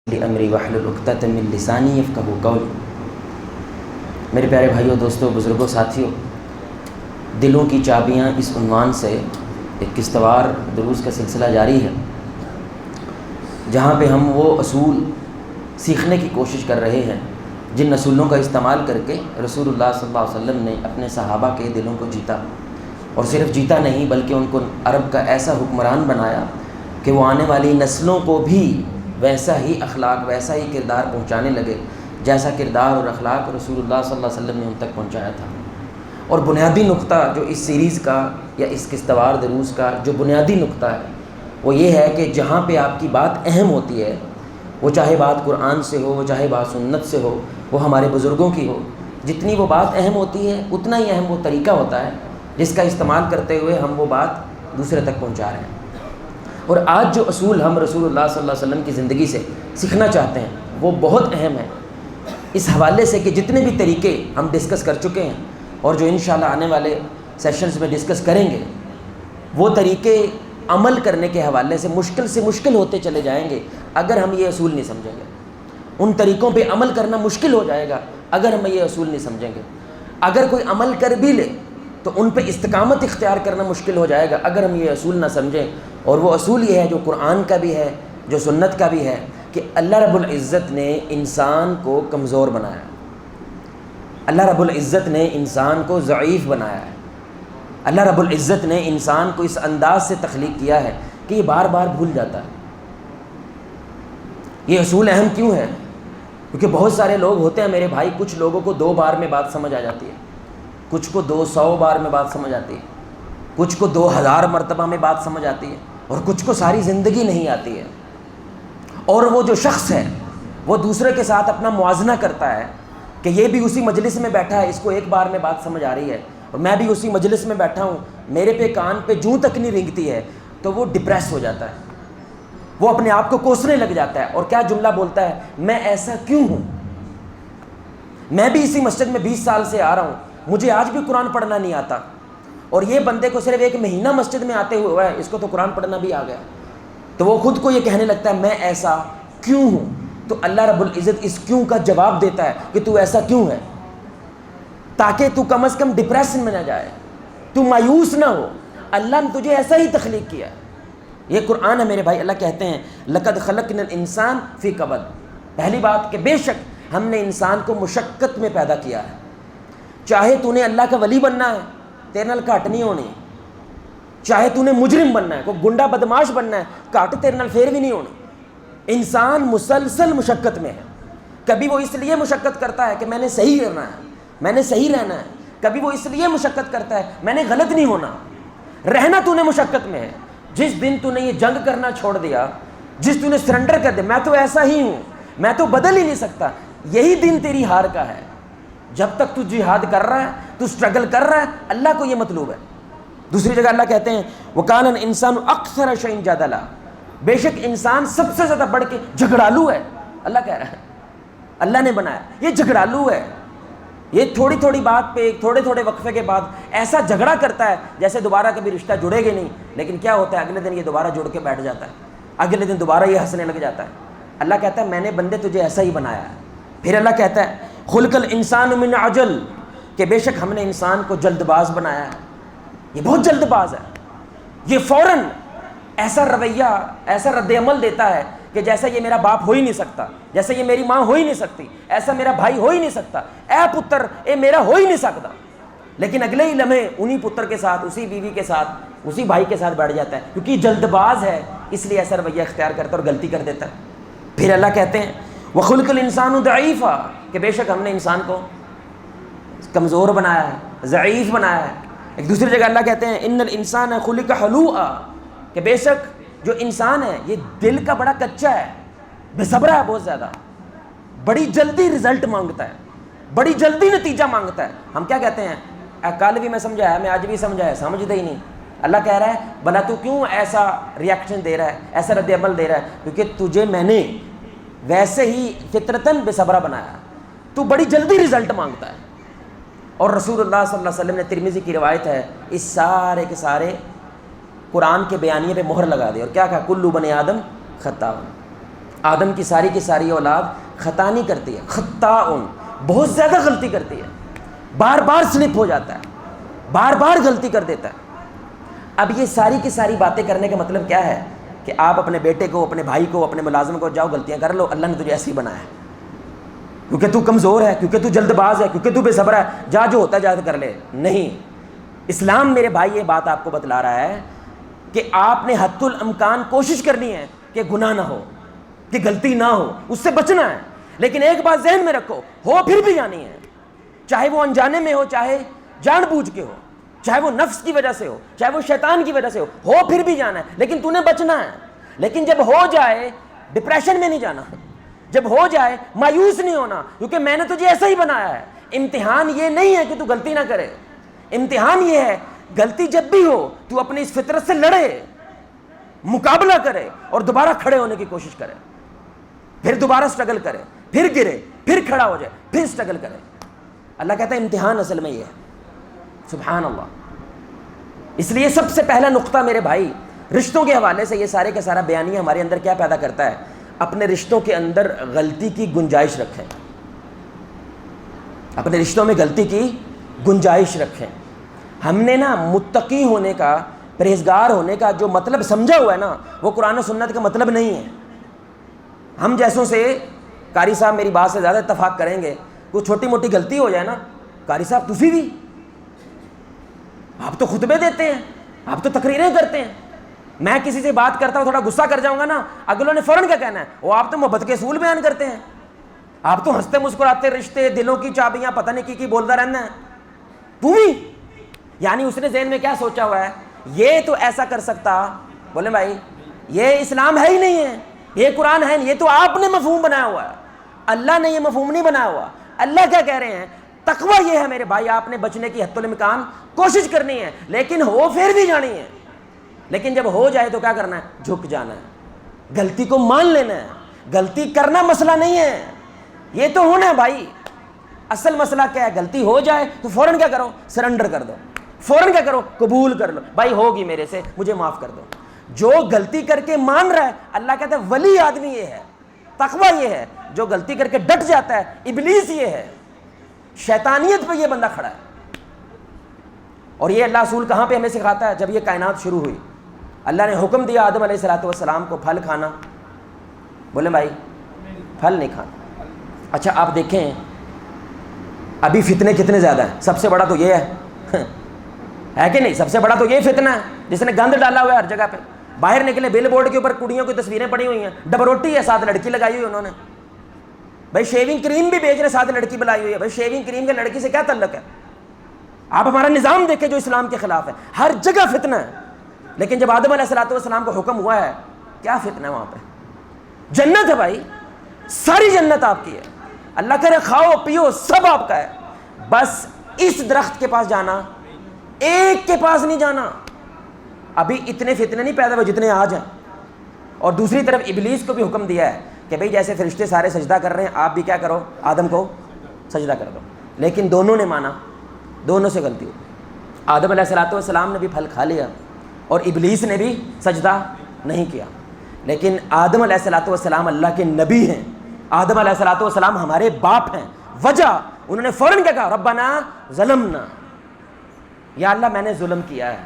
امری واحلل عقدۃ من لسانی یفقہوا قولی۔ میرے پیارے بھائیوں، دوستوں، بزرگوں، ساتھیوں، دلوں کی چابیاں اس عنوان سے ایک قسطوار دروس کا سلسلہ جاری ہے، جہاں پہ ہم وہ اصول سیکھنے کی کوشش کر رہے ہیں جن اصولوں کا استعمال کر کے رسول اللہ صلی اللہ علیہ وسلم نے اپنے صحابہ کے دلوں کو جیتا، اور صرف جیتا نہیں بلکہ ان کو عرب کا ایسا حکمران بنایا کہ وہ آنے والی نسلوں کو بھی ویسا ہی اخلاق، ویسا ہی کردار پہنچانے لگے جیسا کردار اور اخلاق رسول اللہ صلی اللہ علیہ وسلم نے ان تک پہنچایا تھا۔ اور بنیادی نقطہ جو اس سیریز کا یا اس قسطوار دروس کا جو بنیادی نقطہ ہے وہ یہ ہے کہ جہاں پہ آپ کی بات اہم ہوتی ہے، وہ چاہے بات قرآن سے ہو، وہ چاہے بات سنت سے ہو، وہ ہمارے بزرگوں کی ہو، جتنی وہ بات اہم ہوتی ہے اتنا ہی اہم وہ طریقہ ہوتا ہے جس کا استعمال کرتے ہوئے ہم وہ بات دوسرے تک پہنچا رہے ہیں۔ اور آج جو اصول ہم رسول اللہ صلی اللہ علیہ وسلم کی زندگی سے سیکھنا چاہتے ہیں وہ بہت اہم ہے، اس حوالے سے کہ جتنے بھی طریقے ہم ڈسکس کر چکے ہیں اور جو انشاءاللہ آنے والے سیشنز میں ڈسکس کریں گے، وہ طریقے عمل کرنے کے حوالے سے مشکل ہوتے چلے جائیں گے اگر ہم یہ اصول نہیں سمجھیں گے۔ ان طریقوں پہ عمل کرنا مشکل ہو جائے گا اگر ہم یہ اصول نہیں سمجھیں گے۔ اگر کوئی عمل کر بھی لے تو ان پہ استقامت اختیار کرنا مشکل ہو جائے گا اگر ہم یہ اصول نہ سمجھیں۔ اور وہ اصول یہ ہے جو قرآن کا بھی ہے، جو سنت کا بھی ہے، کہ اللہ رب العزت نے انسان کو کمزور بنایا، اللہ رب العزت نے انسان کو ضعیف بنایا ہے، اللہ رب العزت نے انسان کو اس انداز سے تخلیق کیا ہے کہ یہ بار بار بھول جاتا ہے۔ یہ اصول اہم کیوں ہے؟ کیونکہ بہت سارے لوگ ہوتے ہیں میرے بھائی، کچھ لوگوں کو 2 بار میں بات سمجھ آ جاتی ہے، کچھ کو 200 بار میں بات سمجھ آتی ہے، کچھ کو 2000 مرتبہ میں بات سمجھ آتی ہے، اور کچھ کو ساری زندگی نہیں آتی ہے۔ اور وہ جو شخص ہے وہ دوسرے کے ساتھ اپنا موازنہ کرتا ہے کہ یہ بھی اسی مجلس میں بیٹھا ہے، اس کو 1 بار میں بات سمجھ آ رہی ہے، اور میں بھی اسی مجلس میں بیٹھا ہوں، میرے پہ کان پہ جوں تک نہیں رینگتی ہے، تو وہ ڈپریس ہو جاتا ہے، وہ اپنے آپ کو کوسنے لگ جاتا ہے، اور کیا جملہ بولتا ہے، میں ایسا کیوں ہوں؟ میں بھی اسی مسجد میں 20 سال سے آ رہا ہوں، مجھے آج بھی قرآن پڑھنا نہیں آتا، اور یہ بندے کو صرف 1 مہینہ مسجد میں آتے ہوئے ہوا ہے، اس کو تو قرآن پڑھنا بھی آ گیا۔ تو وہ خود کو یہ کہنے لگتا ہے میں ایسا کیوں ہوں؟ تو اللہ رب العزت اس کیوں کا جواب دیتا ہے کہ تو ایسا کیوں ہے، تاکہ تو کم از کم ڈپریشن میں نہ جائے، تو مایوس نہ ہو، اللہ نے تجھے ایسا ہی تخلیق کیا ہے۔ یہ قرآن ہے میرے بھائی، اللہ کہتے ہیں لَقَدْ خَلَقْنَا الْإِنسَانَ فِي كَبَدٍ۔ پہلی بات کہ بے شک ہم نے انسان کو مشقت میں پیدا کیا ہے۔ چاہے تو نے اللہ کا ولی بننا ہے، تیرے نال گھٹ نہیں ہونی، چاہے تو نے مجرم بننا ہے، کوئی گنڈا بدماش بننا ہے، گھٹ تیرے نال پھر بھی نہیں ہونی۔ انسان مسلسل مشقت میں ہے، کبھی وہ اس لیے مشقت کرتا ہے کہ میں نے صحیح کرنا ہے، میں نے صحیح رہنا ہے، کبھی وہ اس لیے مشقت کرتا ہے میں نے غلط نہیں ہونا۔ رہنا تو نے مشقت میں ہے۔ جس دن تو نے یہ جنگ کرنا چھوڑ دیا، جس تو نے سرنڈر کر دیا، میں تو ایسا ہی ہوں، میں تو بدل ہی نہیں سکتا، یہی دن تیری ہار کا ہے۔ جب تک تو جہاد کر رہا ہے، تو سٹرگل کر رہا ہے، اللہ کو یہ مطلوب ہے۔ دوسری جگہ اللہ کہتے ہیں وَكَانَ الْإِنسَانُ أَكْثَرَ شَيْءٍ جَدَلًا، بے شک انسان سب سے زیادہ بڑھ کے جھگڑالو ہے۔ اللہ کہہ رہا ہے، اللہ نے بنایا یہ جھگڑالو ہے، یہ تھوڑی تھوڑی بات پہ تھوڑے تھوڑے وقفے کے بعد ایسا جھگڑا کرتا ہے جیسے دوبارہ کبھی رشتہ جڑے گے نہیں، لیکن کیا ہوتا ہے اگلے دن یہ دوبارہ جڑ کے بیٹھ جاتا ہے، اگلے دن دوبارہ یہ ہنسنے لگ جاتا ہے۔ اللہ کہتا ہے میں نے بندے تجھے ایسا ہی بنایا ہے۔ پھر اللہ کہتا ہے خلق الانسان من عجل، کہ بے شک ہم نے انسان کو جلد باز بنایا ہے۔ یہ بہت جلد باز ہے، یہ فوراً ایسا رویہ، ایسا رد عمل دیتا ہے کہ جیسا یہ میرا باپ ہو ہی نہیں سکتا، جیسا یہ میری ماں ہو ہی نہیں سکتی، ایسا میرا بھائی ہو ہی نہیں سکتا، اے پتر اے میرا ہو ہی نہیں سکتا، لیکن اگلے ہی لمحے انہی پتر کے ساتھ، اسی بیوی کے ساتھ، اسی بھائی کے ساتھ بیٹھ جاتا ہے، کیونکہ یہ جلد باز ہے اس لیے ایسا رویہ اختیار کرتا ہے اور غلطی کر دیتا ہے۔ پھر اللہ کہتے ہیں وَخُلِقَ الْإِنسَانُ ضَعِيفًا، کہ بے شک ہم نے انسان کو کمزور بنایا ہے، ضعیف بنایا ہے۔ ایک دوسری جگہ اللہ کہتے ہیں اِنَّ الْإِنسَانَ خُلِقَ حَلُوعًا، کہ بے شک جو انسان ہے یہ دل کا بڑا کچا ہے، بے صبر ہے بہت زیادہ، بڑی جلدی رزلٹ مانگتا ہے، بڑی جلدی نتیجہ مانگتا ہے۔ ہم کیا کہتے ہیں، کل بھی میں سمجھایا، میں آج بھی سمجھایا، سمجھتے ہی نہیں۔ اللہ کہہ رہا ہے بھلا تو کیوں ایسا ریاکشن دے رہا ہے، ایسا رد عمل دے رہا ہے، کیونکہ تجھے میں نے ویسے ہی فطرتاً بے صبرا بنایا، تو بڑی جلدی رزلٹ مانگتا ہے۔ اور رسول اللہ صلی اللہ علیہ وسلم نے، ترمذی کی روایت ہے، اس سارے کے سارے قرآن کے بیانیے پہ مہر لگا دی اور کیا کہا کلو بنی آدم خطاء، آدم کی ساری اولاد خطا نہیں کرتی ہے، خطاؤن، بہت زیادہ غلطی کرتی ہے، بار بار سلپ ہو جاتا ہے، بار بار غلطی کر دیتا ہے۔ اب یہ ساری کی ساری باتیں کرنے کا مطلب کیا ہے کہ آپ اپنے بیٹے کو، اپنے بھائی کو، اپنے ملازم کو جاؤ غلطیاں کر لو، اللہ نے تجھے ایسے ہی بنایا ہے، کیونکہ تو کمزور ہے، کیونکہ تو جلد باز ہے، کیونکہ تو بے صبر ہے، جا جو ہوتا ہے جا کر لے۔ نہیں، اسلام میرے بھائی یہ بات آپ کو بتلا رہا ہے کہ آپ نے حد الامکان کوشش کرنی ہے کہ گناہ نہ ہو، کہ غلطی نہ ہو، اس سے بچنا ہے۔ لیکن ایک بات ذہن میں رکھو، ہو پھر بھی جانی ہے، چاہے وہ انجانے میں ہو، چاہے جان بوجھ کے ہو، چاہے وہ نفس کی وجہ سے ہو، چاہے وہ شیطان کی وجہ سے ہو پھر بھی جانا ہے، لیکن تو نے بچنا ہے۔ لیکن جب ہو جائے ڈپریشن میں نہیں جانا، جب ہو جائے مایوس نہیں ہونا، کیونکہ میں نے تجھے ایسا ہی بنایا ہے۔ امتحان یہ نہیں ہے کہ تو غلطی نہ کرے، امتحان یہ ہے غلطی جب بھی ہو تو اپنی اس فطرت سے لڑے، مقابلہ کرے اور دوبارہ کھڑے ہونے کی کوشش کرے، پھر دوبارہ سٹرگل کرے، پھر گرے، پھر کھڑا ہو جائے، پھر سٹرگل کرے۔ اللہ کہتا ہے امتحان اصل میں یہ ہے۔ سبحان اللہ۔ اس لیے سب سے پہلا نقطہ میرے بھائی، رشتوں کے حوالے سے یہ سارے کا سارا بیانیہ ہمارے اندر کیا پیدا کرتا ہے؟ اپنے رشتوں کے اندر غلطی کی گنجائش رکھیں، اپنے رشتوں میں غلطی کی گنجائش رکھیں۔ ہم نے نا متقی ہونے کا، پرہیزگار ہونے کا جو مطلب سمجھا ہوا ہے نا، وہ قرآن و سنت کا مطلب نہیں ہے۔ ہم جیسوں سے، قاری صاحب میری بات سے زیادہ اتفاق کریں گے، کوئی چھوٹی موٹی غلطی ہو جائے نا، قاری صاحب تسی بھی، آپ تو خطبے دیتے ہیں، آپ تو تقریریں کرتے ہیں، میں کسی سے بات کرتا ہوں تھوڑا غصہ کر جاؤں گا نا، اگلوں نے فوراً کیا کہنا ہے؟ وہ آپ تو محبت کے اصول بیان کرتے ہیں، آپ تو ہنستے مسکراتے رشتے، دلوں کی چابیاں پتہ نہیں کی بولتا رہنا ہے، تو بھی۔ یعنی اس نے ذہن میں کیا سوچا ہوا ہے؟ یہ تو ایسا کر سکتا، بولے بھائی یہ اسلام ہے ہی نہیں ہے، یہ قرآن ہے نہیں، یہ تو آپ نے مفہوم بنایا ہوا ہے، اللہ نے یہ مفہوم نہیں بنایا ہوا۔ اللہ کیا کہہ رہے ہیں؟ تقویٰ یہ ہے میرے بھائی، آپ نے بچنے کی حد الامکان کوشش کرنی ہے، لیکن ہو پھر بھی جانی ہے۔ لیکن جب ہو جائے تو کیا کرنا ہے؟ جھک جانا ہے، غلطی کو مان لینا ہے۔ غلطی کرنا مسئلہ نہیں ہے، یہ تو ہونا ہے بھائی۔ اصل مسئلہ کیا ہے؟ غلطی ہو جائے تو فوراً کیا کرو؟ سرنڈر کر دو، فوراً کیا کرو؟ قبول کر لو، بھائی ہوگی میرے سے، مجھے معاف کر دو۔ جو غلطی کر کے مان رہا ہے، اللہ کہتا ہے ولی آدمی یہ ہے، تقویٰ یہ ہے، جو غلطی کر کے ڈٹ جاتا ہے۔ ابلیس یہ ہے، شیطانیت پہ یہ بندہ کھڑا ہے۔ اور یہ اللہ رسول کہاں پہ ہمیں سکھاتا ہے؟ جب یہ کائنات شروع ہوئی، اللہ نے حکم دیا آدم علیہ السلام کو پھل کھانا، بولے بھائی پھل نہیں کھانا۔ اچھا آپ دیکھیں ابھی فتنے کتنے زیادہ ہیں۔ سب سے بڑا تو یہ ہے کہ نہیں؟ سب سے بڑا تو یہ فتنہ ہے جس نے گند ڈالا ہوا ہے ہر جگہ پہ۔ باہر نکلے بل بورڈ کے اوپر کڑیوں کی تصویریں پڑی ہوئی ہیں، ڈبل روٹی ہے، ساتھ لڑکی لگائی ہوئی انہوں نے۔ بھائی شیونگ کریم بھی بیچ رہے، ساتھ لڑکی بلائی ہوئی ہے۔ بھائی شیونگ کریم کا لڑکی سے کیا تعلق ہے؟ آپ ہمارا نظام دیکھیں جو اسلام کے خلاف ہے، ہر جگہ فتنہ ہے۔ لیکن جب آدم علیہ السلام کو حکم ہوا ہے، کیا فتنہ ہے وہاں پہ؟ جنت ہے بھائی، ساری جنت آپ کی ہے، اللہ کرے کھاؤ پیو سب آپ کا ہے، بس اس درخت کے پاس جانا، ایک کے پاس نہیں جانا۔ ابھی اتنے فتنے نہیں پیدا ہوئے جتنے آج ہیں۔ اور دوسری طرف ابلیس کو بھی حکم دیا ہے کہ بھئی جیسے فرشتے سارے سجدہ کر رہے ہیں، آپ بھی کیا کرو؟ آدم کو سجدہ کر دو۔ لیکن دونوں نے مانا، دونوں سے غلطی ہوئی۔ آدم علیہ السلام نے بھی پھل کھا لیا اور ابلیس نے بھی سجدہ نہیں کیا۔ لیکن آدم علیہ السلام اللہ کے نبی ہیں، آدم علیہ السلام ہمارے باپ ہیں۔ وجہ انہوں نے فوراً کیا کہا؟ ربنا ظلمنا، یا اللہ میں نے ظلم کیا ہے،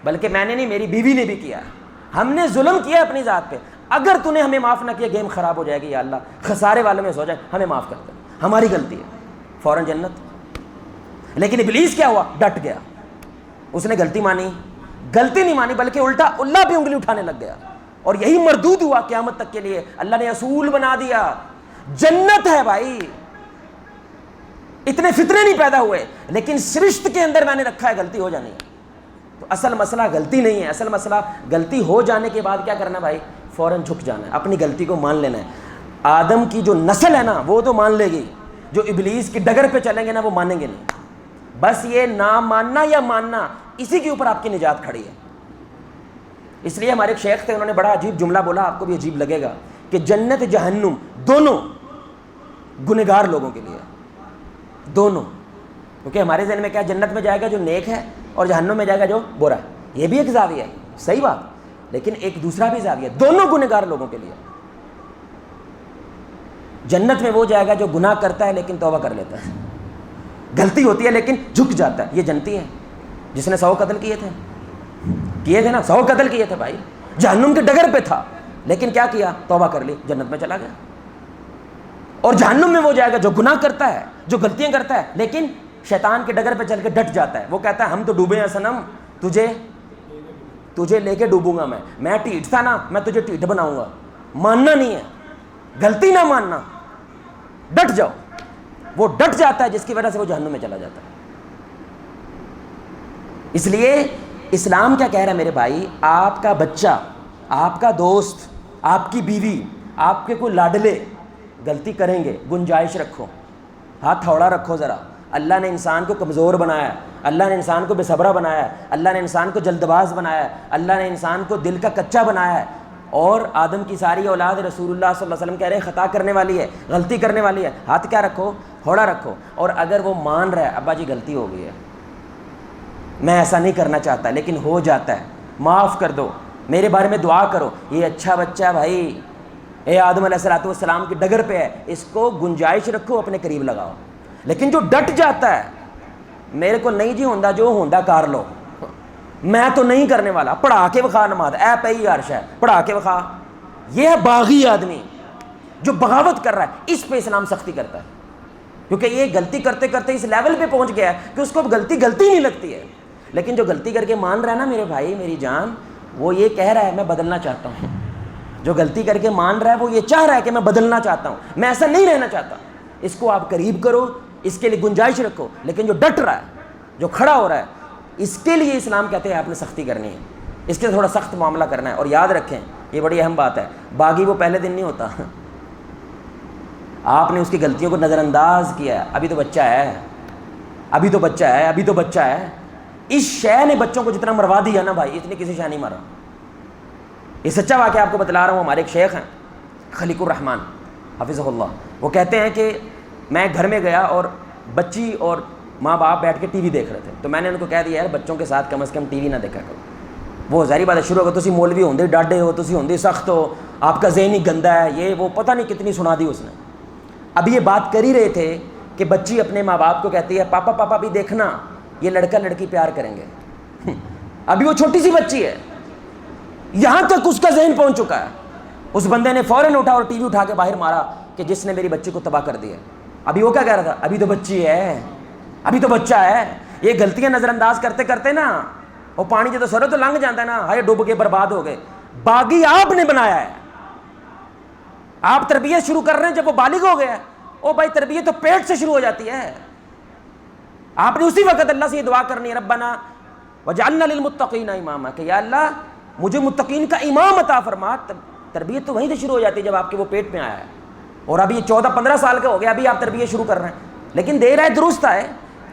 بلکہ میں نے نہیں، میری بیوی نے بھی کیا ہے، ہم نے ظلم کیا اپنی ذات پہ، اگر تو نے ہمیں معاف نہ کیا گیم خراب ہو جائے گی، یا اللہ خسارے والوں میں سو جائے، ہمیں معاف کر دے، ہماری غلطی ہے، فوراً جنت۔ لیکن ابلیس کیا ہوا؟ ڈٹ گیا، اس نے غلطی مانی، غلطی نہیں مانی بلکہ الٹا اللہ پہ انگلی اٹھانے لگ گیا، اور یہی مردود ہوا قیامت تک کے لیے۔ اللہ نے اصول بنا دیا، جنت ہے بھائی، اتنے فتنے نہیں پیدا ہوئے، لیکن سرشت کے اندر میں نے رکھا ہے غلطی ہو جانی ہے۔ تو اصل مسئلہ غلطی نہیں ہے، اصل مسئلہ غلطی ہو جانے کے بعد کیا کرنا بھائی؟ فوراً جھک جانا ہے، اپنی غلطی کو مان لینا ہے۔ آدم کی جو نسل ہے نا وہ تو مان لے گی، جو ابلیس کی ڈگر پہ چلیں گے نا وہ مانیں گے نہیں۔ بس یہ نہ ماننا یا ماننا، اسی کے اوپر آپ کی نجات کھڑی ہے۔ اس لیے ہمارے ایک شیخ تھے، انہوں نے بڑا عجیب جملہ بولا، آپ کو بھی عجیب لگے گا، کہ جنت جہنم دونوں گنہگار لوگوں کے لیے، دونوں۔ کیونکہ ہمارے ذہن میں کیا، جنت میں جائے گا جو نیک ہے اور جہنم میں جائے گا جو برا ہے، یہ بھی ایک زاویہ ہے، صحیح بات، لیکن ایک دوسرا بھی زاویہ ہے، دونوں گنہگار لوگوں کے لیے۔ جنت میں وہ جائے گا جو گناہ کرتا ہے لیکن توبہ کر لیتا ہے، غلطی ہوتی ہے لیکن جھک جاتا ہے، یہ جنتی ہے۔ جس نے 100 قتل کیے تھے نا، 100 قتل کیے تھے بھائی، جہنم کے ڈگر پہ تھا، لیکن کیا کیا؟ توبہ کر لی، جنت میں چلا گیا۔ اور جہنم میں وہ جائے گا جو گناہ کرتا ہے، جو غلطیاں کرتا ہے، لیکن شیطان کے ڈگر پہ چل کے ڈٹ جاتا ہے۔ وہ کہتا ہے ہم تو ڈوبے ہیں صنم، تجھے لے کے ڈوبوں گا میں ٹھیٹ تھا نا، میں تجھے ٹھیٹ بناؤں گا۔ ماننا نہیں ہے، غلطی نہ ماننا، ڈٹ جاؤ۔ وہ ڈٹ جاتا ہے جس کی وجہ سے وہ جہنم میں چلا جاتا ہے۔ اس لیے اسلام کیا کہہ رہا ہے میرے بھائی؟ آپ کا بچہ، آپ کا دوست، آپ کی بیوی، آپ کے کوئی لاڈلے غلطی کریں گے، گنجائش رکھو، ہاتھ تھوڑا رکھو ذرا۔ اللہ نے انسان کو کمزور بنایا ہے، اللہ نے انسان کو بے صبرہ بنایا ہے، اللہ نے انسان کو جلد باز بنایا ہے، اللہ نے انسان کو دل کا کچا بنایا ہے۔ اور آدم کی ساری اولاد رسول اللہ صلی اللہ علیہ وسلم کہہ رہے ہیں خطا کرنے والی ہے، غلطی کرنے والی ہے، ہاتھ کیا رکھو؟ تھوڑا رکھو۔ اور اگر وہ مان رہا ہے ابا جی غلطی ہو گئی ہے، میں ایسا نہیں کرنا چاہتا لیکن ہو جاتا ہے، معاف کر دو، میرے بارے میں دعا کرو، یہ اچھا بچہ ہے بھائی، اے آدم علیہ السلام کی ڈگر پہ ہے، اس کو گنجائش رکھو، اپنے قریب لگاؤ۔ لیکن جو ڈٹ جاتا ہے میرے کو نہیں جی ہوندا، جو ہوندا کر لو، میں تو نہیں کرنے والا، پڑھا کے وکھا نماز، اے پئی عرش ہے، پڑھا کے وکھا، یہ ہے باغی آدمی جو بغاوت کر رہا ہے۔ اس پہ اسلام سختی کرتا ہے، کیونکہ یہ غلطی کرتے کرتے اس لیول پہ پہنچ گیا ہے کہ اس کو اب غلطی نہیں لگتی ہے۔ لیکن جو غلطی کر کے مان رہا ہے نا میرے بھائی میری جان، وہ یہ کہہ رہا ہے میں بدلنا چاہتا ہوں۔ جو غلطی کر کے مان رہا ہے وہ یہ چاہ رہا ہے کہ میں بدلنا چاہتا ہوں، میں ایسا نہیں رہنا چاہتا۔ اس کو آپ قریب کرو، اس کے لیے گنجائش رکھو۔ لیکن جو ڈٹ رہا ہے، جو کھڑا ہو رہا ہے، اس کے لیے اسلام کہتے ہیں آپ نے سختی کرنی ہے، اس کے تھوڑا سخت معاملہ کرنا ہے۔ اور یاد رکھیں یہ بڑی اہم بات ہے، باغی وہ پہلے دن نہیں ہوتا، آپ نے اس کی غلطیوں کو نظر انداز کیا ہے، ابھی تو بچہ ہے، ابھی تو بچہ ہے، ابھی تو بچہ ہے۔ اس شے نے بچوں کو جتنا مروا دیا نا بھائی، اتنی کسی شے نہیں مارا۔ یہ سچا واقعہ آپ کو بتلا رہا ہوں۔ ہمارے ایک شیخ ہیں خلیق الرحمن حفظہ اللہ، وہ کہتے ہیں کہ میں گھر میں گیا اور بچی اور ماں باپ بیٹھ کے ٹی وی دیکھ رہے تھے، تو میں نے ان کو کہہ دیا یار بچوں کے ساتھ کم از کم ٹی وی نہ دیکھا کرو۔ وہ ظاہری بات ہے شروع ہو گیا، تسی مولوی ہوندے ڈاڈے ہو، تسی ہوندے سخت ہو، آپ کا ذہن ہی گندا ہے، یہ وہ پتہ نہیں کتنی سنا دی اس نے۔ اب یہ بات کر ہی رہے تھے کہ بچی اپنے ماں باپ کو کہتی ہے پاپا پاپا بھی دیکھنا، یہ لڑکا لڑکی پیار کریں گے۔ ابھی وہ چھوٹی سی بچی ہے، یہاں تک اس کا ذہن پہنچ چکا ہے۔ اس بندے نے فوراً اٹھا اور ٹی وی اٹھا کے باہر مارا کہ جس نے میری بچی کو تباہ کر دیا۔ ابھی وہ کیا کہہ رہا تھا؟ ابھی تو بچی ہے، ابھی تو بچہ ہے۔ یہ غلطیاں نظر انداز کرتے کرتے نا وہ پانی جب سر تو لنگ جاتا ہے نا، ہائے ڈوب کے برباد ہو گئے۔ باغی آپ نے بنایا ہے، آپ تربیت شروع کر رہے ہیں جب وہ بالغ ہو گیا ہے۔ او بھائی تربیت تو پیٹ سے شروع ہو جاتی ہے۔ آپ نے اسی وقت اللہ سے یہ دعا کرنی ہے ربنا وجعلنا للمتقین اماما، کہ یا اللہ مجھے متقین کا امام عطا فرما۔ تربیت تو وہیں سے شروع ہو جاتی ہے جب آپ کے وہ پیٹ میں آیا ہے، اور ابھی یہ 14-15 سال کا ہو گیا، ابھی آپ تربیت شروع کر رہے ہیں۔ لیکن دے رہا ہے، درست ہے،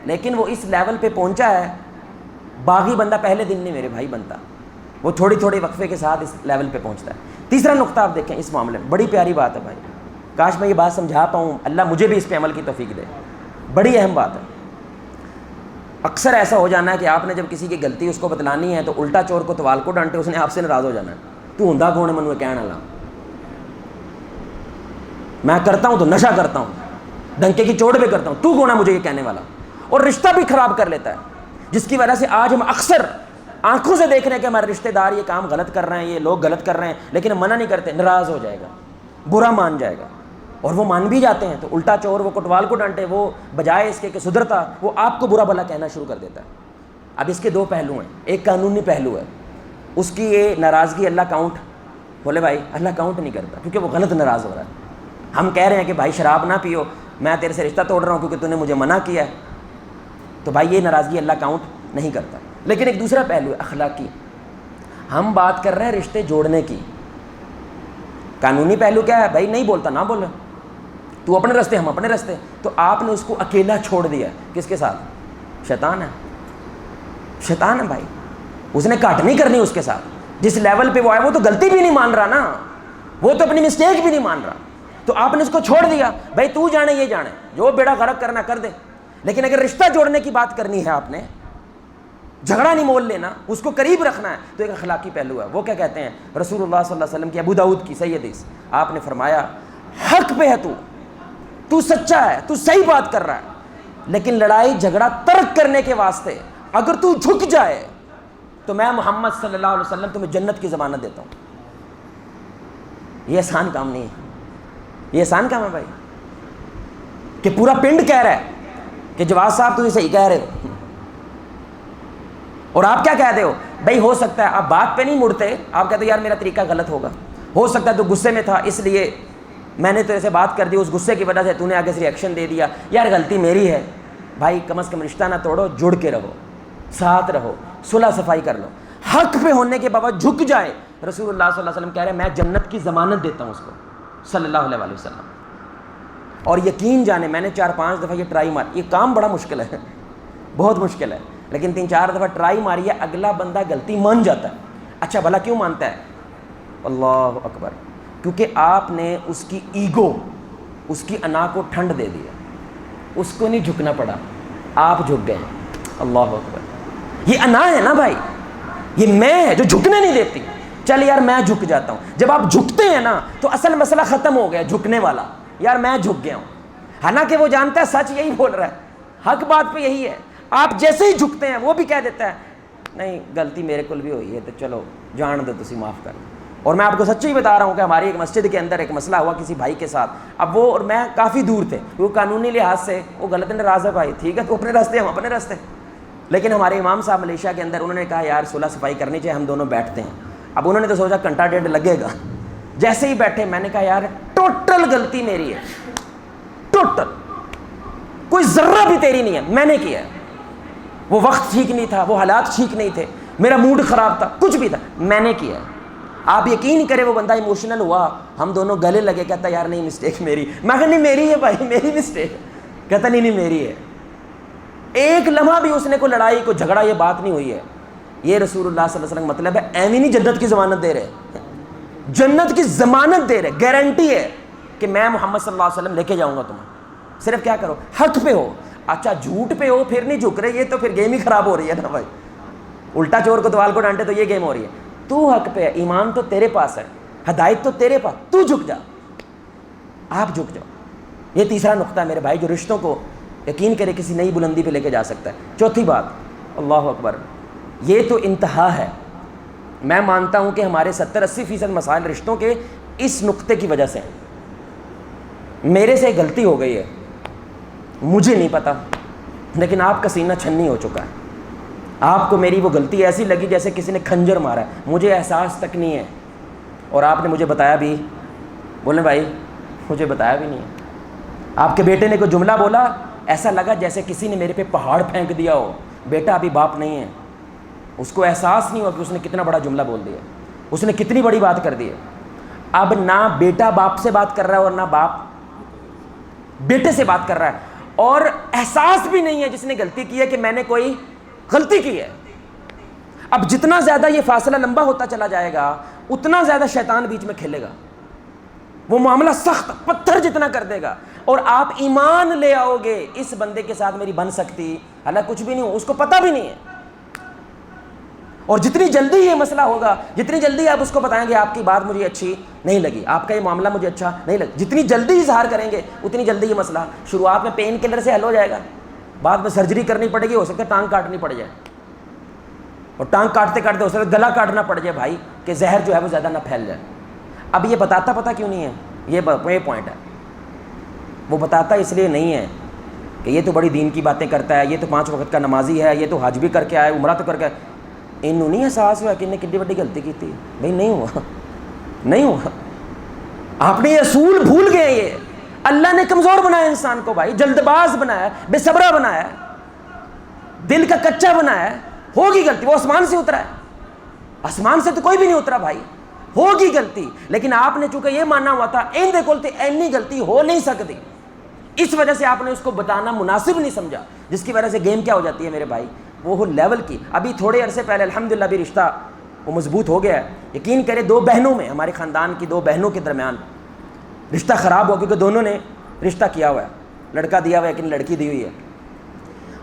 لیکن وہ اس لیول پہ پہنچا ہے۔ باغی بندہ پہلے دن نہیں میرے بھائی بنتا، وہ تھوڑی تھوڑی وقفے کے ساتھ اس لیول پہ پہنچتا ہے۔ تیسرا نقطہ آپ دیکھیں اس معاملے میں، بڑی پیاری بات ہے بھائی، کاش میں یہ بات سمجھا پاؤں، اللہ مجھے بھی اس پہ عمل کی توفیق دے، بڑی اہم بات ہے۔ اکثر ایسا ہو جانا ہے کہ آپ نے جب کسی کی غلطی اس کو بتلانی ہے تو الٹا چور کو توال کو ڈانٹے، اس نے آپ سے ناراض ہو جانا ہے، تو ہوندا کون ہے منو کہنے والا، میں کرتا ہوں تو نشہ کرتا ہوں، ڈنکے کی چوٹ پہ کرتا ہوں، تو کون ہے مجھے یہ کہنے والا، اور رشتہ بھی خراب کر لیتا ہے۔ جس کی وجہ سے آج ہم اکثر آنکھوں سے دیکھ رہے ہیں کہ ہمارے رشتہ دار یہ کام غلط کر رہے ہیں، یہ لوگ غلط کر رہے ہیں، لیکن ہم منع نہیں کرتے، ناراض ہو جائے گا، برا مان جائے گا، اور وہ مان بھی جاتے ہیں تو الٹا چور وہ کوٹوال کو ڈانٹے، وہ بجائے اس کے کہ سدھرتا وہ آپ کو برا بھلا کہنا شروع کر دیتا ہے۔ اب اس کے دو پہلو ہیں، ایک قانونی پہلو ہے، اس کی یہ ناراضگی اللہ کاؤنٹ، بولے بھائی اللہ کاؤنٹ نہیں کرتا کیونکہ وہ غلط ناراض ہو رہا ہے۔ ہم کہہ رہے ہیں کہ بھائی شراب نہ پیو، میں تیرے سے رشتہ توڑ رہا ہوں کیونکہ تو نے مجھے منع کیا ہے، تو بھائی یہ ناراضگی اللہ کاؤنٹ نہیں کرتا۔ لیکن ایک دوسرا پہلو ہے اخلاقی، ہم بات کر رہے ہیں رشتے جوڑنے کی۔ قانونی پہلو کیا ہے؟ بھائی نہیں بولتا نہ بولے، تو اپنے راستے ہم اپنے راستے، تو آپ نے اس کو اکیلا چھوڑ دیا، کس کے ساتھ؟ شیطان ہے، شیطان ہے بھائی، اس نے کاٹ نہیں کرنی اس کے ساتھ۔ جس لیول پہ وہ آئے وہ تو غلطی بھی نہیں مان رہا نا، وہ تو اپنی مسٹیک بھی نہیں مان رہا، تو آپ نے اس کو چھوڑ دیا، بھائی تو جانے یہ جانے، جو بیڑا غرق کرنا کر دے۔ لیکن اگر رشتہ جوڑنے کی بات کرنی ہے، آپ نے جھگڑا نہیں مول لینا، اس کو قریب رکھنا ہے، تو ایک اخلاقی پہلو ہے۔ وہ کیا کہتے ہیں؟ رسول اللہ صلی اللہ علیہ وسلم کی ابو داؤد کی صحیح حدیث، آپ نے فرمایا حق پہ ہے تو تو سچا ہے، تو صحیح بات کر رہا ہے، لیکن لڑائی جھگڑا ترک کرنے کے واسطے اگر تو جھک جائے تو میں محمد صلی اللہ علیہ وسلم تمہیں جنت کی ضمانت دیتا ہوں۔ یہ آسان کام نہیں ہے، یہ آسان کام ہے بھائی، کہ پورا پنڈ کہہ رہا ہے کہ جواز صاحب تم صحیح کہہ رہے ہو، اور آپ کیا کہتے ہو بھائی؟ ہو سکتا ہے آپ بات پہ نہیں مڑتے، آپ کہتے ہو یار میرا طریقہ غلط ہوگا، ہو سکتا ہے تو غصے میں تھا اس لیے میں نے تیرے سے بات کر دی، اس غصے کی وجہ سے تو نے آگے سے ریئیکشن دے دیا، یار غلطی میری ہے۔ بھائی کم از کم رشتہ نہ توڑو، جڑ کے رہو، ساتھ رہو، صلح صفائی کر لو۔ حق پہ ہونے کے باوجود جھک جائے، رسول اللہ صلی اللہ علیہ وسلم کہہ رہے ہیں میں جنت کی ضمانت دیتا ہوں اس کو، صلی اللہ علیہ وسلم۔ اور یقین جانے میں نے 4-5 دفعہ یہ ٹرائی ماری، یہ کام بڑا مشکل ہے، بہت مشکل ہے، لیکن 3-4 دفعہ ٹرائی ماری ہے، اگلا بندہ غلطی مان جاتا ہے۔ اچھا بھلا کیوں مانتا ہے؟ اللہ اکبر، کیونکہ آپ نے اس کی ایگو، اس کی انا کو ٹھنڈ دے دیا، اس کو نہیں جھکنا پڑا، آپ جھک گئے۔ اللہ اکبر، یہ انا ہے نا بھائی، یہ میں ہے جو جھکنے نہیں دیتی۔ چل یار میں جھک جاتا ہوں، جب آپ جھکتے ہیں نا تو اصل مسئلہ ختم ہو گیا، جھکنے والا، یار میں جھک گیا ہوں، حالانکہ وہ جانتا ہے سچ یہی بول رہا ہے، حق بات پہ یہی ہے۔ آپ جیسے ہی جھکتے ہیں وہ بھی کہہ دیتا ہے نہیں غلطی میرے کو بھی ہوئی ہے تو چلو جان دو تسی معاف کر دو۔ اور میں آپ کو سچی بتا رہا ہوں کہ ہماری ایک مسجد کے اندر ایک مسئلہ ہوا کسی بھائی کے ساتھ، اب وہ اور میں کافی دور تھے، وہ قانونی لحاظ سے وہ غلط ناراض ہے بھائی، ٹھیک ہے تو اپنے راستے ہم اپنے راستے، لیکن ہمارے امام صاحب ملیشیا کے اندر انہوں نے کہا یار صلح صفائی کرنی چاہیے، ہم دونوں بیٹھتے ہیں۔ اب انہوں نے تو سوچا گھنٹہ ڈیڑھ لگے گا، جیسے ہی بیٹھے میں نے کہا یار ٹوٹل غلطی میری ہے، ٹوٹل کوئی ذرہ بھی تیری نہیں ہے، میں نے کیا ہے، وہ وقت ٹھیک نہیں تھا، وہ حالات ٹھیک نہیں تھے، میرا موڈ خراب تھا، کچھ بھی تھا، میں نے کیا ہے۔ آپ یقین کریں وہ بندہ ایموشنل ہوا، ہم دونوں گلے لگے، کہتا یار نہیں مسٹیک میری، میں کہا نہیں میری ہے بھائی، میری مسٹیک، کہتا نہیں نہیں میری ہے۔ ایک لمحہ بھی اس نے کوئی لڑائی کو جھگڑا یہ بات نہیں ہوئی ہے۔ یہ رسول اللہ صلی اللہ علیہ وسلم کا مطلب ہے، ایویں نہیں جنت کی ضمانت دے رہے، جنت کی ضمانت دے رہے، گارنٹی ہے کہ میں محمد صلی اللہ علیہ وسلم لے کے جاؤں گا تمہیں، صرف کیا کرو حق پہ ہو۔ اچھا جھوٹ پہ ہو پھر نہیں جھک رہے، یہ تو پھر گیم ہی خراب ہو رہی ہے نا بھائی، الٹا چور کو دوال کو ڈانٹے تو یہ گیم ہو رہی ہے۔ تو حق پہ ہے، ایمان تو تیرے پاس ہے، ہدایت تو تیرے پاس، تو جھک جا، آپ جھک جاؤ۔ یہ تیسرا نقطہ ہے میرے بھائی جو رشتوں کو یقین کرے کسی نئی بلندی پہ لے کے جا سکتا ہے۔ چوتھی بات، اللہ اکبر، یہ تو انتہا ہے، میں مانتا ہوں کہ ہمارے 70-80% مسائل رشتوں کے اس نقطے کی وجہ سے ہیں۔ میرے سے غلطی ہو گئی ہے، مجھے نہیں پتا، لیکن آپ کا سینہ چھنی ہو چکا ہے، آپ کو میری وہ غلطی ایسی لگی جیسے کسی نے کھنجر مارا ہے، مجھے احساس تک نہیں ہے، اور آپ نے مجھے بتایا بھی، بولیں بھائی مجھے بتایا بھی نہیں ہے۔ آپ کے بیٹے نے کوئی جملہ بولا، ایسا لگا جیسے کسی نے میرے پہ پہاڑ پھینک دیا ہو، بیٹا ابھی باپ نہیں ہے، اس کو احساس نہیں ہوا کہ اس نے کتنا بڑا جملہ بول دیا، اس نے کتنی بڑی بات کر دی ہے۔ اب نہ بیٹا باپ سے بات کر رہا ہے اور نہ باپ بیٹے سے بات کر رہا ہے، اور احساس بھی نہیں ہے جس نے غلطی کی ہے کہ میں نے کوئی غلطی کی ہے۔ اب جتنا زیادہ یہ فاصلہ لمبا ہوتا چلا جائے گا اتنا زیادہ شیطان بیچ میں کھیلے گا، وہ معاملہ سخت پتھر جتنا کر دے گا، اور آپ ایمان لے آؤ گے اس بندے کے ساتھ میری بن سکتی، حالانکہ کچھ بھی نہیں ہو، اس کو پتہ بھی نہیں ہے۔ اور جتنی جلدی یہ مسئلہ ہوگا، جتنی جلدی آپ اس کو بتائیں گے آپ کی بات مجھے اچھی نہیں لگی، آپ کا یہ معاملہ مجھے اچھا نہیں لگا، جتنی جلدی اظہار کریں گے اتنی جلدی یہ مسئلہ شروعات میں پین کلر سے حل ہو جائے گا، بعد میں سرجری کرنی پڑے گی، ہو سکتا ہے ٹانگ کاٹنی پڑ جائے، اور ٹانگ کاٹتے کاٹتے ہو سکتا ہے گلا کاٹنا پڑ جائے بھائی، کہ زہر جو ہے وہ زیادہ نہ پھیل جائے۔ اب یہ بتاتا پتہ کیوں نہیں ہے، یہ پوائنٹ ہے، وہ بتاتا اس لیے نہیں ہے کہ یہ تو بڑی دین کی باتیں کرتا ہے، یہ تو 5 وقت کا نمازی ہے، یہ تو حج بھی کر کے آئے، عمرہ تو کر کے آئے، انہوں نہیں احساس ہوا کہ انہیں کتنی بڑی غلطی کی تھی، بھائی نہیں ہوا، نہیں ہوا، آپ نے یہ اصول بھول گئے۔ یہ اللہ نے کمزور بنایا انسان کو بھائی، جلد باز بنایا ہے، بے صبرا بنایا ہے، دل کا کچا بنایا ہے، ہوگی غلطی، وہ آسمان سے اترا ہے، آسمان سے تو کوئی بھی نہیں اترا بھائی، ہوگی غلطی، لیکن آپ نے چونکہ یہ ماننا ہوا تھا اندے کولتے اینی غلطی ہو نہیں سکتی، اس وجہ سے آپ نے اس کو بتانا مناسب نہیں سمجھا، جس کی وجہ سے گیم کیا ہو جاتی ہے میرے بھائی، وہ لیول کی۔ ابھی تھوڑے عرصے پہلے الحمدللہ بھی رشتہ وہ مضبوط ہو گیا ہے، یقین کرے 2 بہنوں میں، ہمارے خاندان کی 2 بہنوں کے درمیان رشتہ خراب ہو، کیونکہ دونوں نے رشتہ کیا ہوا ہے، لڑکا دیا ہوا ہے لیکن لڑکی دی ہوئی ہے،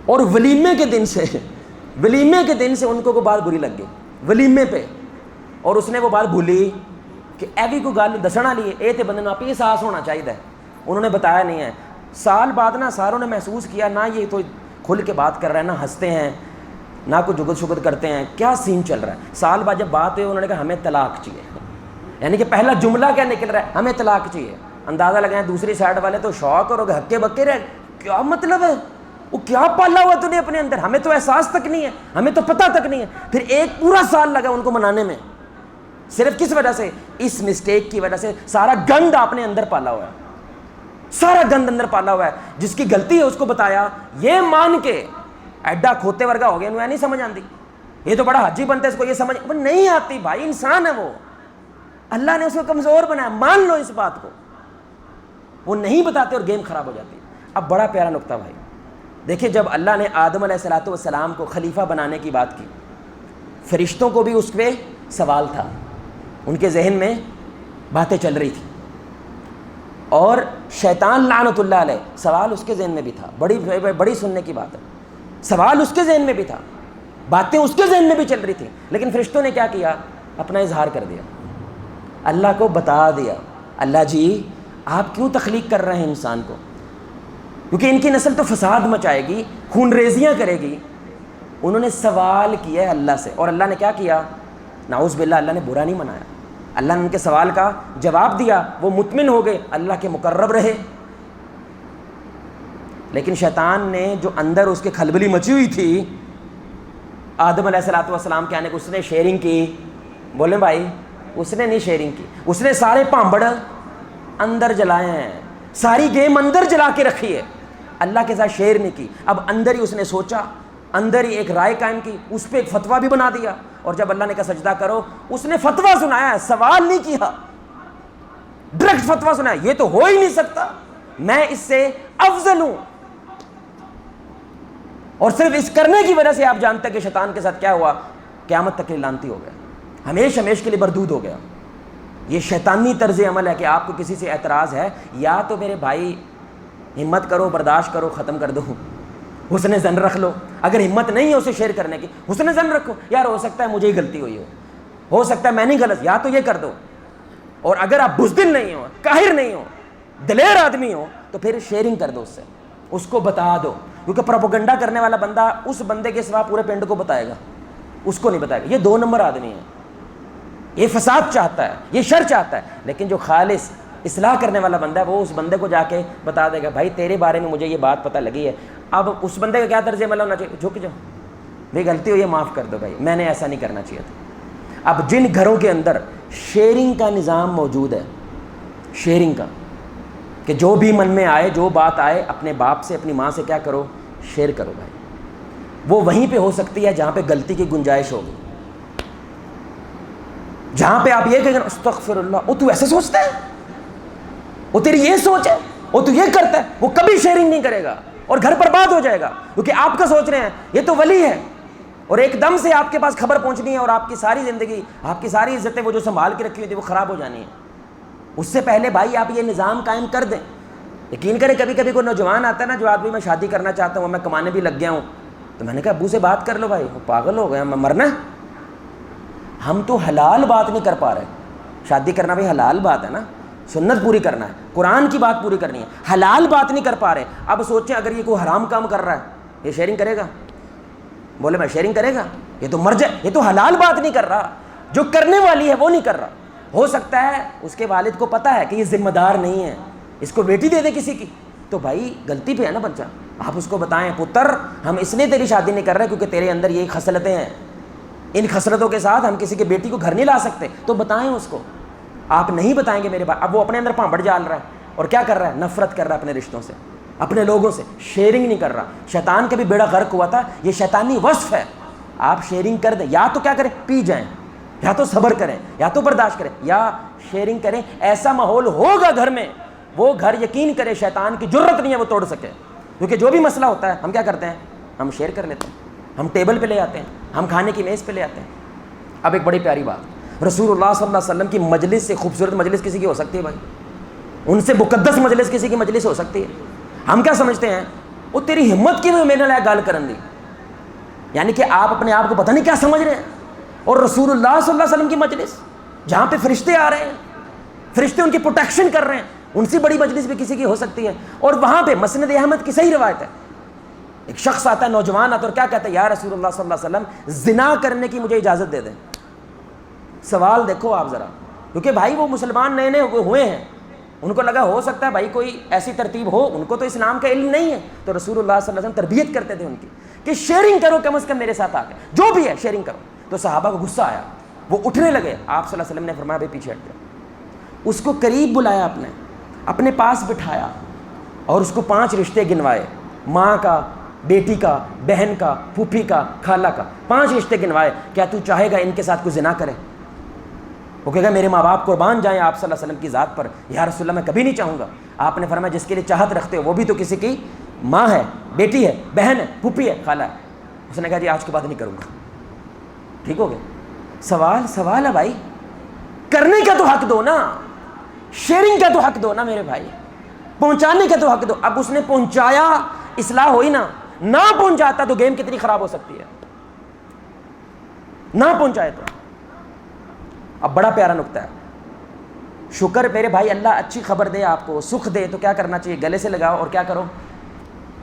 اور ولیمے کے دن سے ان کو وہ بات بری لگ گئی ولیمے پہ، اور اس نے وہ بات بھولی کہ ایوی کو گل دسنا لیے اے تے بندے نوں آپ ہی احساس ہونا چاہیے، انہوں نے بتایا نہیں ہے، سال بعد نا ساروں نے محسوس کیا نہ یہ تو کھل کے بات کر رہے ہیں، نہ ہنستے ہیں، نہ کوئی جگت شگت کرتے ہیں، کیا سین چل رہا ہے. سال بعد جب بات ہوئی انہوں نے کہا ہمیں طلاق چاہیے. یعنی کہ پہلا جملہ کیا نکل رہا ہے؟ ہمیں طلاق چاہیے. اندازہ لگائیں دوسری سائڈ والے تو شوق اور ہکے بکے رہے، کیا مطلب ہے، وہ کیا پالا ہوا تو نے اپنے اندر، ہمیں تو احساس تک نہیں ہے، ہمیں تو پتہ تک نہیں ہے. پھر ایک پورا سال لگا ان کو منانے میں، صرف کس وجہ سے؟ اس مسٹیک کی وجہ سے. سارا گند آپ نے اندر پالا ہوا ہے، سارا گند اندر پالا ہوا ہے. جس کی غلطی ہے اس کو بتایا، یہ مان کے ایڈا کھوتے ورگا ہو گیا، انہیں نہیں سمجھ آتی، یہ تو بڑا حاجی بنتا ہے، اس کو یہ سمجھ وہ نہیں آتی. بھائی انسان ہے وہ، اللہ نے اس کو کمزور بنایا، مان لو اس بات کو. وہ نہیں بتاتے اور گیم خراب ہو جاتی ہے. اب بڑا پیارا نقطہ بھائی دیکھیں، جب اللہ نے آدم علیہ السلام کو خلیفہ بنانے کی بات کی، فرشتوں کو بھی اس پہ سوال تھا، ان کے ذہن میں باتیں چل رہی تھی، اور شیطان لعنت اللہ علیہ سوال اس کے ذہن میں بھی تھا. بڑی سننے کی بات ہے، سوال اس کے ذہن میں بھی تھا، باتیں اس کے ذہن میں بھی چل رہی تھیں. لیکن فرشتوں نے کیا کیا؟ اپنا اظہار کر دیا، اللہ کو بتا دیا، اللہ جی آپ کیوں تخلیق کر رہے ہیں انسان کو؟ کیونکہ ان کی نسل تو فساد مچائے گی، خون ریزیاں کرے گی. انہوں نے سوال کیا ہے اللہ سے، اور اللہ نے کیا کیا؟ نعوذ باللہ، اللہ نے برا نہیں منایا، اللہ نے ان کے سوال کا جواب دیا، وہ مطمئن ہو گئے، اللہ کے مقرب رہے. لیکن شیطان نے جو اندر اس کے کھلبلی مچی ہوئی تھی آدم علیہ السلام کے آنے کو، اس نے شیئرنگ کی. بولیں بھائی، اس نے نہیں شیئرنگ کی، اس نے سارے پامبڑ اندر جلائے ہیں، ساری گیم اندر جلا کے رکھی ہے، اللہ کے ساتھ شیئر نہیں کی. اب اندر ہی اس نے سوچا، اندر ہی ایک رائے قائم کی، اس پہ ایک فتویٰ بھی بنا دیا. اور جب اللہ نے کہا سجدہ کرو، اس نے فتویٰ سنایا ہے، سوال نہیں کیا، ڈائریکٹ فتویٰ سنایا، یہ تو ہو ہی نہیں سکتا، میں اس سے افضل ہوں. اور صرف اس کرنے کی وجہ سے آپ جانتے ہیں کہ شیطان کے ساتھ کیا ہوا؟ قیامت تک کے لعنتی ہو گیا، ہمیش کے لیے بردود ہو گیا. یہ شیطانی طرز عمل ہے کہ آپ کو کسی سے اعتراض ہے، یا تو میرے بھائی ہمت کرو، برداشت کرو، ختم کر دو، حسن ظن رکھ لو. اگر ہمت نہیں ہے اسے شیئر کرنے کی، حسن ظن رکھو، یار ہو سکتا ہے مجھے ہی غلطی ہوئی ہو سکتا ہے میں نہیں غلط، یا تو یہ کر دو. اور اگر آپ بزدل نہیں ہو، قاہر نہیں ہو، دلیر آدمی ہو، تو پھر شیئرنگ کر دو اس سے، اس کو بتا دو. کیونکہ پروپیگنڈا کرنے والا بندہ اس بندے کے سوا پورے پنڈ کو بتائے گا، اس کو نہیں بتائے گا. یہ 2 نمبر آدمی ہے، یہ فساد چاہتا ہے، یہ شر چاہتا ہے. لیکن جو خالص اصلاح کرنے والا بندہ ہے، وہ اس بندے کو جا کے بتا دے گا، بھائی تیرے بارے میں مجھے یہ بات پتہ لگی ہے. اب اس بندے کا کیا طرز عمل ہونا چاہیے؟ جھک جاؤ، بھائی غلطی ہوئی ہے معاف کر دو، بھائی میں نے ایسا نہیں کرنا چاہیے تھا. اب جن گھروں کے اندر شیئرنگ کا نظام موجود ہے، شیئرنگ کا، کہ جو بھی من میں آئے، جو بات آئے، اپنے باپ سے اپنی ماں سے کیا کرو؟ شیئر کرو. بھائی وہ وہیں پہ ہو سکتی ہے جہاں پہ غلطی کی گنجائش ہوگی، جہاں پہ آپ یہ کہیں استغفر اللہ، وہ تو ایسے سوچتا ہے، وہ تیری یہ سوچ ہے، وہ تو یہ کرتا ہے، وہ کبھی شیئرنگ نہیں کرے گا اور گھر برباد ہو جائے گا. کیونکہ آپ کا سوچ رہے ہیں یہ تو ولی ہے، اور ایک دم سے آپ کے پاس خبر پہنچنی ہے، اور آپ کی ساری زندگی، آپ کی ساری عزتیں وہ جو سنبھال کے رکھی ہوئی تھی وہ خراب ہو جانی ہے. اس سے پہلے بھائی آپ یہ نظام قائم کر دیں. یقین کریں کبھی کبھی کوئی نوجوان آتا ہے نا جو آدمی میں شادی کرنا چاہتا ہوں، میں کمانے بھی لگ گیا ہوں، تو میں نے کہا ابو سے بات کر لو. بھائی وہ پاگل ہو گیا، میں مرنا ہے. ہم تو حلال بات نہیں کر پا رہے. شادی کرنا بھی حلال بات ہے نا، سنت پوری کرنا ہے، قرآن کی بات پوری کرنی ہے، حلال بات نہیں کر پا رہے. اب سوچیں اگر یہ کوئی حرام کام کر رہا ہے، یہ شیئرنگ کرے گا؟ بولے میں شیئرنگ کرے گا؟ یہ تو مر جائے، یہ تو حلال بات نہیں کر رہا، جو کرنے والی ہے وہ نہیں کر رہا. ہو سکتا ہے اس کے والد کو پتہ ہے کہ یہ ذمہ دار نہیں ہے، اس کو بیٹی دے دے کسی کی، تو بھائی غلطی پہ ہے نا بچہ. آپ اس کو بتائیں پتر ہم اس لیے تیری شادی نہیں کر رہے کیونکہ تیرے اندر یہ خصلتیں ہیں، ان خصلتوں کے ساتھ ہم کسی کی بیٹی کو گھر نہیں لا سکتے. تو بتائیں اس کو. آپ نہیں بتائیں گے میرے بھائی. اب وہ اپنے اندر پامبڑ ڈال رہا ہے اور کیا کر رہا ہے؟ نفرت کر رہا ہے اپنے رشتوں سے، اپنے لوگوں سے، شیئرنگ نہیں کر رہا. شیطان کا بھی بیڑا غرق ہوا تھا، یہ شیطانی وصف ہے. آپ شیئرنگ کر دیں، یا تو کیا کریں؟ پی جائیں، یا تو صبر کریں، یا تو برداشت کریں، یا شیئرنگ کریں. ایسا ماحول ہوگا گھر میں، وہ گھر یقین کرے شیطان کی جرت نہیں ہے وہ توڑ سکے. کیونکہ جو بھی مسئلہ ہوتا ہے ہم کیا کرتے ہیں؟ ہم شیئر کر لیتے ہیں، ہم ٹیبل پہ لے آتے ہیں، ہم کھانے کی میز پہ لے آتے ہیں. اب ایک بڑی پیاری بات، رسول اللہ صلی اللہ علیہ وسلم کی مجلس سے خوبصورت مجلس کسی کی ہو سکتی ہے بھائی؟ ان سے مقدس مجلس کسی کی مجلس ہو سکتی ہے؟ ہم کیا سمجھتے ہیں؟ وہ تیری ہمت کی میرے لائق گال کرن دی، یعنی کہ آپ اپنے آپ کو پتہ نہیں کیا سمجھ رہے ہیں. اور رسول اللہ صلی اللہ علیہ وسلم کی مجلس جہاں پہ فرشتے آ رہے ہیں، فرشتے ان کی پروٹیکشن کر رہے ہیں، ان سے بڑی مجلس بھی کسی کی ہو سکتی ہے. اور وہاں پہ مسند احمد کی صحیح روایت ہے, ایک شخص آتا ہے, نوجوان آتا ہے, اور کیا کہتا ہے, یا رسول اللہ صلی اللہ علیہ وسلم زنا کرنے کی مجھے اجازت دے دیں. سوال دیکھو آپ ذرا, کیونکہ بھائی وہ مسلمان نئے نئے ہوئے ہیں, ان کو لگا ہو سکتا ہے بھائی کوئی ایسی ترتیب ہو, ان کو تو اسلام کا علم نہیں ہے. تو رسول اللہ صلی اللہ علیہ وسلم تربیت کرتے تھے ان کی کہ شیئرنگ کرو, کم از کم میرے ساتھ آ کے جو بھی ہے شیئرنگ کرو. تو صحابہ کو غصہ آیا, وہ اٹھنے لگے. آپ صلی اللہ علیہ وسلم نے فرمایا بھائی پیچھے ہٹ جاؤ. اس کو قریب بلایا, اپنے پاس بٹھایا, اور اس کو 5 رشتے گنوائے, ماں کا, بیٹی کا, بہن کا, پھوپھی کا, خالہ کا, 5 رشتے گنوائے. کیا تو چاہے گا ان کے ساتھ کوئی زنا کرے؟ وہ کہے گا میرے ماں باپ قربان جائیں آپ صلی اللہ علیہ وسلم کی ذات پر. یا رسول اللہ میں کبھی نہیں چاہوں گا. آپ نے فرمایا جس کے لیے چاہت رکھتے ہو وہ بھی تو کسی کی ماں ہے, بیٹی ہے, بہن ہے, پھوپھی ہے, خالہ ہے. اس نے کہا جی آج کے بعد نہیں کروں گا. ٹھیک ہو گیا. سوال ہے بھائی, کرنے کا تو حق دو نا, شیئرنگ کا تو حق دو نا میرے بھائی, پہنچانے کا تو حق دو. اب اس نے پہنچایا, اصلاح ہوئی نا. نہ پہنچاتا تو گیم کتنی خراب ہو سکتی ہے, نہ پہنچائے تو. اب بڑا پیارا نکتہ ہے, شکر میرے بھائی, اللہ اچھی خبر دے آپ کو, سکھ دے تو کیا کرنا چاہیے؟ گلے سے لگاؤ اور کیا کرو؟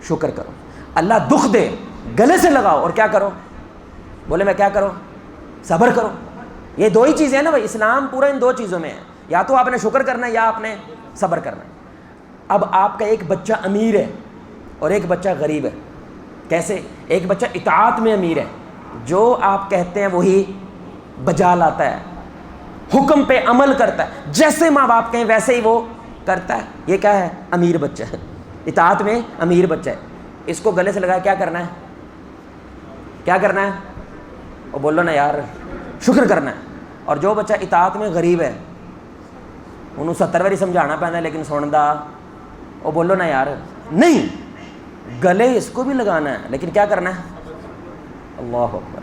شکر کرو. اللہ دکھ دے, گلے سے لگاؤ اور کیا کرو؟ بولے میں کیا کرو؟ صبر کرو. یہ 2 ہی چیزیں ہیں نا بھائی, اسلام پورا ان 2 چیزوں میں ہے, یا تو آپ نے شکر کرنا ہے یا آپ نے صبر کرنا ہے. اب آپ کا ایک بچہ امیر ہے اور ایک بچہ غریب ہے. کیسے؟ ایک بچہ اطاعت میں امیر ہے, جو آپ کہتے ہیں وہی بجا لاتا ہے, حکم پہ عمل کرتا ہے, جیسے ماں باپ کہیں ویسے ہی وہ کرتا ہے. یہ کیا ہے؟ امیر بچہ ہے, اطاعت میں امیر بچہ ہے. اس کو گلے سے لگایا کیا کرنا ہے؟ کیا کرنا ہے؟ وہ بولو نا یار شکر کرنا ہے. اور جو بچہ اطاعت میں غریب ہے انہوں 70 باری سمجھانا پہنا ہے لیکن سندا, وہ بولو نا یار نہیں, گلے اس کو بھی لگانا ہے لیکن کیا کرنا ہے؟ اللہ اکبر.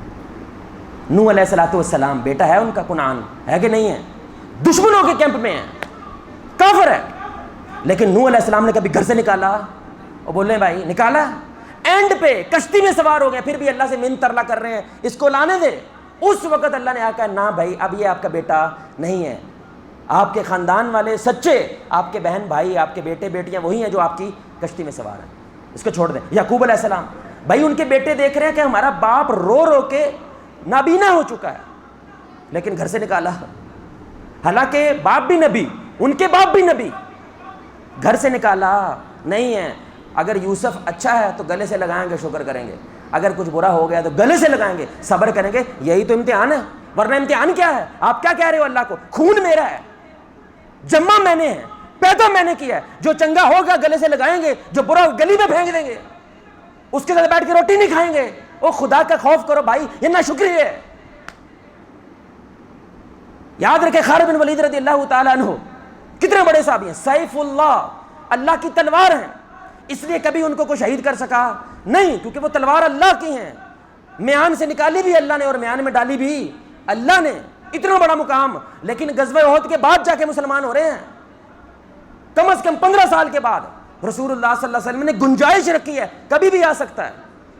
نوح علیہ الصلوۃ والسلام بیٹا ہے ان کا, کنعان ہے کہ نہیں ہے؟ دشمنوں کے کیمپ میں ہے, کافر ہے, لیکن نوح علیہ السلام نے کبھی گھر سے نکالا؟ وہ بول رہے ہیں بھائی نکالا. اینڈ پہ کشتی میں سوار ہو گئے, پھر بھی اللہ سے منت ترلا کر رہے ہیں اس کو لانے دے. اس وقت اللہ نے کہا نہ بھائی اب یہ آپ کا بیٹا نہیں ہے, آپ کے خاندان والے سچے, آپ کے بہن بھائی, آپ کے بیٹے بیٹیاں وہی ہیں جو آپ کی کشتی میں سوار ہیں, اس کو چھوڑ دیں. یعقوب علیہ السلام, بھائی ان کے بیٹے دیکھ رہے ہیں کہ ہمارا باپ رو رو کے نابینا ہو چکا ہے, لیکن گھر سے نکالا. حالانکہ باپ بھی نبی, ان کے باپ بھی نبی, گھر سے نکالا نہیں ہے. اگر یوسف اچھا ہے تو گلے سے لگائیں گے, شکر کریں گے. اگر کچھ برا ہو گیا تو گلے سے لگائیں گے, صبر کریں گے. یہی تو امتحان ہے, ورنہ امتحان کیا ہے؟ آپ کیا کہہ رہے ہو اللہ کو؟ خون میرا ہے, جمع میں نے ہے, پیدا میں نے کیا ہے, جو چنگا ہوگا گلے سے لگائیں گے, جو برا گلی میں پھینک دیں گے, اس کے ساتھ بیٹھ کے روٹی نہیں کھائیں گے. او خدا کا خوف کرو بھائی, یہ ناشکری ہے. یاد رکھے خالد بن ولید رضی اللہ تعالیٰ عنہ کتنے بڑے صحابی ہیں, سیف اللہ, اللہ کی تلوار ہیں, اس لیے کبھی ان کو کوئی شہید کر سکا نہیں, کیونکہ وہ تلوار اللہ کی ہیں. میان سے نکالی بھی اللہ نے اور میان میں ڈالی بھی اللہ نے, اتنا بڑا مقام. لیکن غزوہ احد کے بعد جا کے مسلمان ہو رہے ہیں, کم از کم 15 سال کے بعد. رسول اللہ صلی اللہ علیہ وسلم نے گنجائش رکھی ہے, کبھی بھی آ سکتا ہے.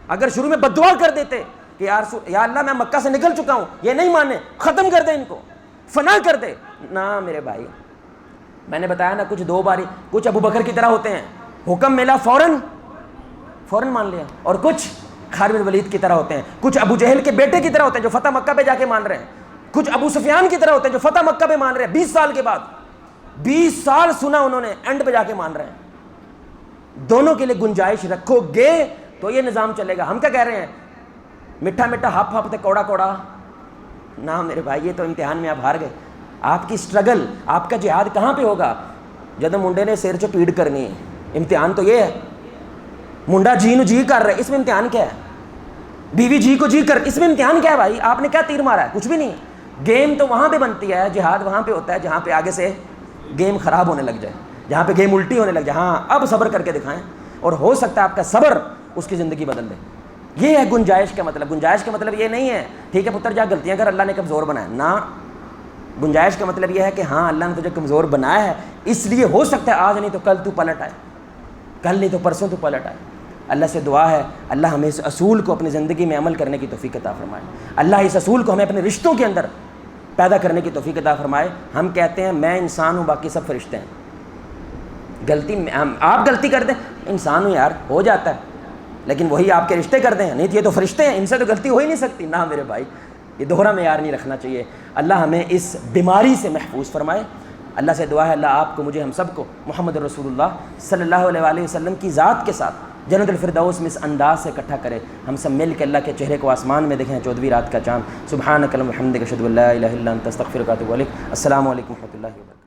اگر شروع میں بد دعا کر دیتے کہ یا اللہ میں مکہ سے نکل چکا ہوں, یہ نہیں مانے, ختم کر دے ان کو, فنا کر دے. نہ میرے بھائی, میں نے بتایا نا کچھ 2 باری, کچھ ابو بکر کی طرح ہوتے ہیں, حکم ملا فوراً مان لیا, اور کچھ خالد بن ولید کی طرح ہوتے ہیں, کچھ ابو جہل کے بیٹے کی طرح ہوتے ہیں جو فتح مکہ پہ جا کے مان رہے ہیں, کچھ ابو سفیان کی طرح ہوتے ہیں جو فتح مکہ پہ مان رہے ہیں 20 سال کے بعد. 20 سال سنا انہوں نے, اینڈ پہ جا کے مان رہے ہیں. دونوں کے لیے گنجائش رکھو گے تو یہ نظام چلے گا. ہم کیا کہہ رہے ہیں؟ میٹھا میٹھا ہپ ہپ تے کوڑا کوڑا. نہ میرے بھائی, یہ تو امتحان میں آپ ہار گئے. آپ کی سٹرگل, آپ کا جہاد کہاں پہ ہوگا؟ جب منڈے نے سیر چ پیڑ کرنی ہے. امتحان تو یہ ہے, منڈا جی نو جی کر رہے, اس میں امتحان کیا ہے؟ بیوی جی کو جی کر, اس میں امتحان کیا ہے بھائی؟ آپ نے کیا تیر مارا ہے؟ کچھ بھی نہیں. گیم تو وہاں پہ بنتی ہے, جہاد وہاں پہ ہوتا ہے جہاں پہ آگے سے گیم خراب ہونے لگ جائے, جہاں پہ گیم الٹی ہونے لگ جائے. ہاں اب صبر کر کے دکھائیں, اور ہو سکتا ہے آپ کا صبر اس کی زندگی بدل دے. یہ ہے گنجائش کا مطلب. گنجائش کا مطلب یہ نہیں ہے ٹھیک ہے پتر جا غلطیاں کر, اللہ نے کمزور بنایا. نہ, گنجائش کا مطلب یہ ہے کہ ہاں اللہ نے تجھے کمزور بنایا ہے, اس لیے ہو سکتا ہے آج نہیں تو کل تو پلٹ آئے, کل نہیں تو پرسوں تو پلٹ آئے. اللہ سے دعا ہے اللہ ہمیں اس اصول کو اپنی زندگی میں عمل کرنے کی توفیق عطا فرمائے. اللہ اس اصول کو ہمیں اپنے رشتوں کے اندر پیدا کرنے کی توفیق عطا فرمائے. ہم کہتے ہیں میں انسان ہوں باقی سب فرشتے ہیں, غلطی آپ غلطی کر دیں، انسان ہوں یار، ہو جاتا ہے، لیکن وہی آپ کے رشتے کر دیں، نہیں تو یہ تو فرشتے ہیں، ان سے تو غلطی ہو ہی نہیں سکتی. نہ میرے بھائی، یہ دوہرا معیار نہیں رکھنا چاہیے. اللہ ہمیں اس بیماری سے محفوظ فرمائے. اللہ سے دعا ہے اللہ آپ کو، مجھے، ہم سب کو محمد رسول اللہ صلی اللہ علیہ وآلہ وسلم کی ذات کے ساتھ جنت الفردوس میں اس انداز سے اکٹھا کرے، ہم سب مل کے اللہ کے چہرے کو آسمان میں دیکھیں 14ویں رات کا چاند. سبحانک اللہم وبحمدک اشہد ان لا الہ الا انت استغفرک واتوب الیک. السلام علیکم ورحمۃ اللہ وبرکاتہ.